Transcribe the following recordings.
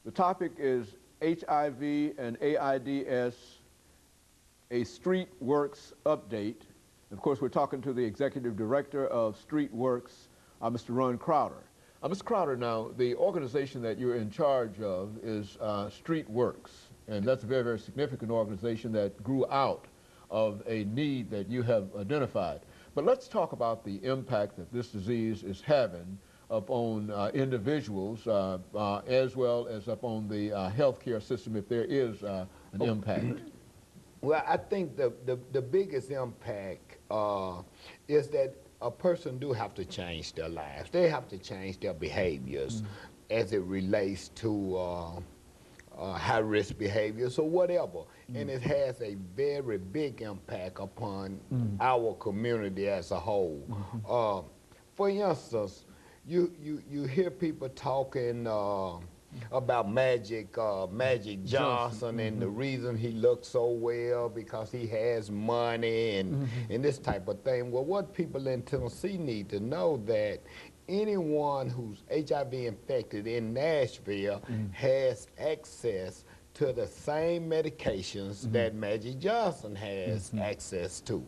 The topic is HIV and AIDS, a Street Works update. Of course, we're talking to the Executive Director of Street Works, Mr. RCrowder. Mr. Crowder, now, the organization that you're in charge of is Street Works, and that's a very, very significant organization that grew out of a need that you have identified. But let's talk about the impact that this disease is having upon individuals as well as upon the healthcare system, if there is an impact. Well, I think the biggest impact is that a person do have to change their lives. They have to change their behaviors as it relates to high-risk behaviors or whatever. And it has a very big impact upon our community as a whole. For instance, you hear people talking about Magic Johnson and the reason he looks so well because he has money and this type of thing. Well, what people in Tennessee need to know that anyone who's HIV infected in Nashville has access to the same medications that Magic Johnson has access to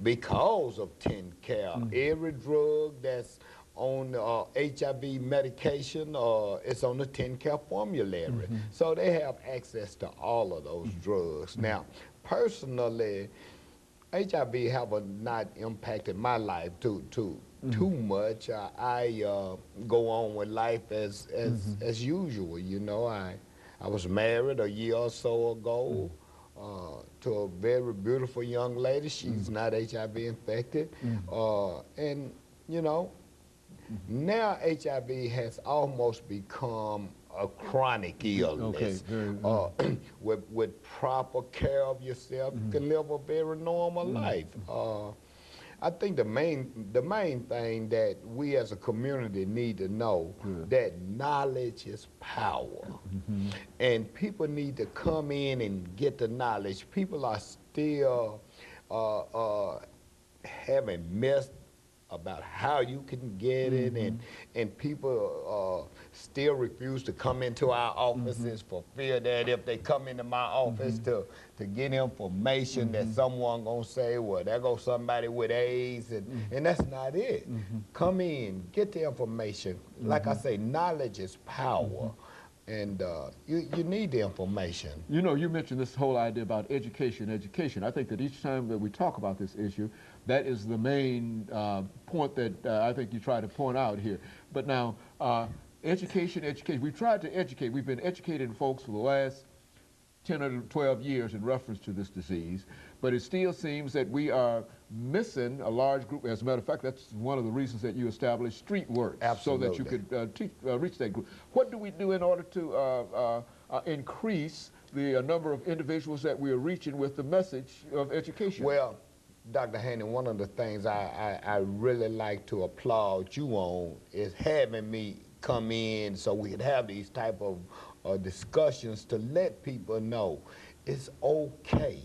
because of TennCare. Every drug that's on HIV medication, it's on the TennCare formulary. So they have access to all of those drugs. Now, personally, HIV have not impacted my life too much. I go on with life as usual. You know, I was married a year or so ago to a very beautiful young lady. She's not HIV infected, and you know. Now HIV has almost become a chronic illness. With proper care of yourself, you can live a very normal life. I think the main thing that we as a community need to know that knowledge is power, and people need to come in and get the knowledge. People are still having missed about how you can get it, and people still refuse to come into our offices for fear that if they come into my office to get information that someone gonna say, well, there goes somebody with AIDS, and that's not it. Come in, get the information. Like I say, knowledge is power. And you need the information. You know, you mentioned this whole idea about education. I think that each time that we talk about this issue, that is the main point that I think you try to point out here. But now, education. We've tried to educate. We've been educating folks for the last 10 or 12 years in reference to this disease, but it still seems that we are missing a large group. As a matter of fact, that's one of the reasons that you established Street Works, so that you could reach that group. What do we do in order to increase the number of individuals that we are reaching with the message of education? Well, Dr. Haney, one of the things I really like to applaud you on is having me come in so we could have these type of discussions to let people know it's okay.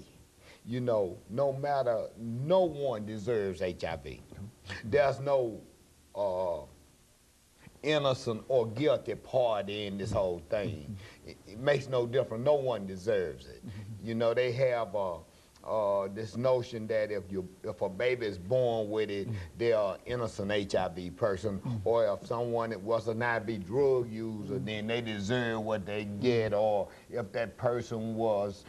You know, no one deserves HIV. There's no innocent or guilty party in this whole thing. It makes no difference. No one deserves it. You know, they have this notion that if a baby is born with it, they're an innocent HIV person, or if someone was an IV drug user, then they deserve what they get, or if that person was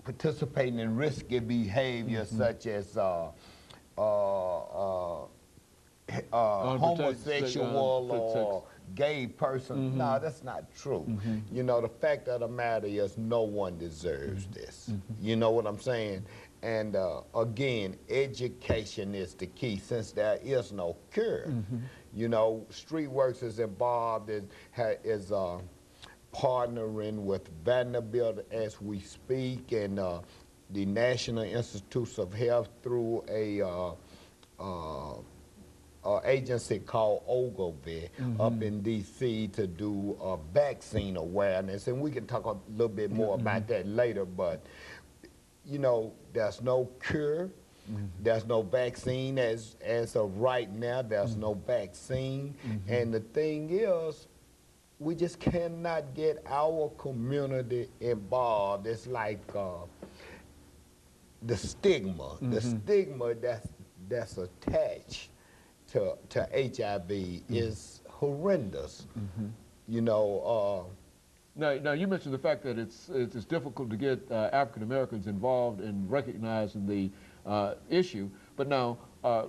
participating in risky behavior such as homosexual or gay person. No, that's not true. You know, the fact of the matter is no one deserves this. You know what I'm saying? And again, education is the key since there is no cure. You know, Street Works is involved, is partnering with Vanderbilt as we speak, and the National Institutes of Health through a agency called Ogilvy up in D.C. to do vaccine awareness, and we can talk a little bit more about that later, but you know, there's no cure, there's no vaccine as of right now, there's no vaccine, and the thing is, we just cannot get our community involved. It's like the stigma, the stigma that's attached to HIV is horrendous. You know. Now you mentioned the fact that it's difficult to get African Americans involved in recognizing the issue, but now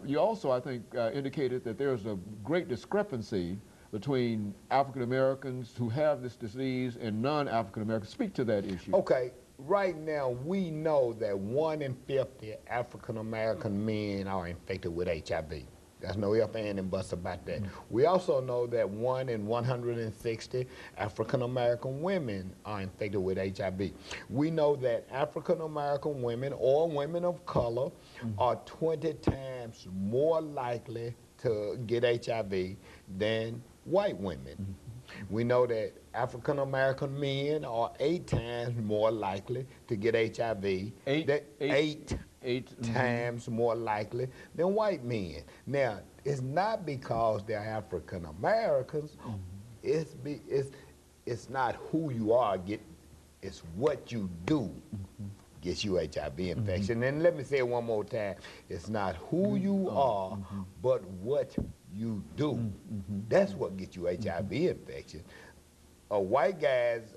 you also, I think, indicated that there's a great discrepancy between African Americans who have this disease and non-African Americans. Speak to that issue. Okay, right now we know that 1 in 50 African American men are infected with HIV. There's no ifs, ands, and buts about that. We also know that 1 in 160 African American women are infected with HIV. We know that African American women or women of color are 20 times more likely to get HIV than white women. We know that African American men are 8 times more likely to get HIV. Eight times more likely than white men. Now, it's not because they're African Americans. It's not who you are. It's what you do gets you HIV infection. And let me say it one more time. It's not who you are, but what you do. That's what gets you HIV infection. A white guy's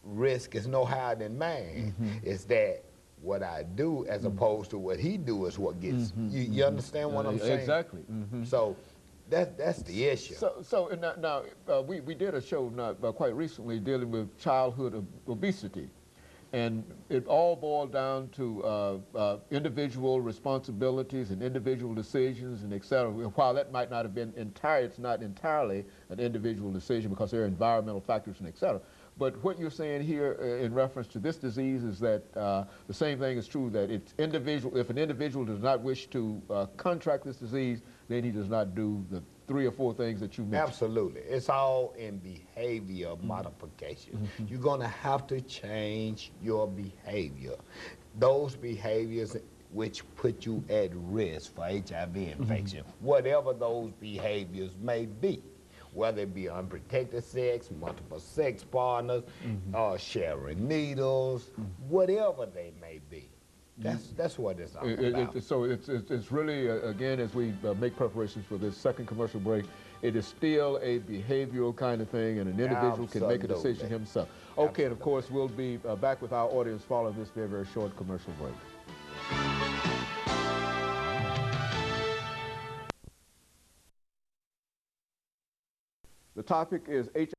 risk is no higher than mine. It's that what I do as opposed to what he do is what gets you understand what I'm saying? Exactly. So that's the issue. So now we did a show quite recently dealing with childhood obesity, and it all boiled down to individual responsibilities and individual decisions and et cetera. While that might not have been it's not entirely an individual decision because there are environmental factors and et cetera. But what you're saying here in reference to this disease is that the same thing is true, that it's individual. If an individual does not wish to contract this disease, then he does not do the 3 or 4 things that you mentioned. Absolutely. It's all in behavior modification. You're going to have to change your behavior. Those behaviors which put you at risk for HIV infection, whatever those behaviors may be. Whether it be unprotected sex, multiple sex partners, sharing needles, whatever they may be. That's what it's all about. So it's really, again, as we make preparations for this second commercial break, it is still a behavioral kind of thing, and an individual can make a decision himself. Okay, and of course, we'll be back with our audience following this very, very short commercial break. The topic is HIV.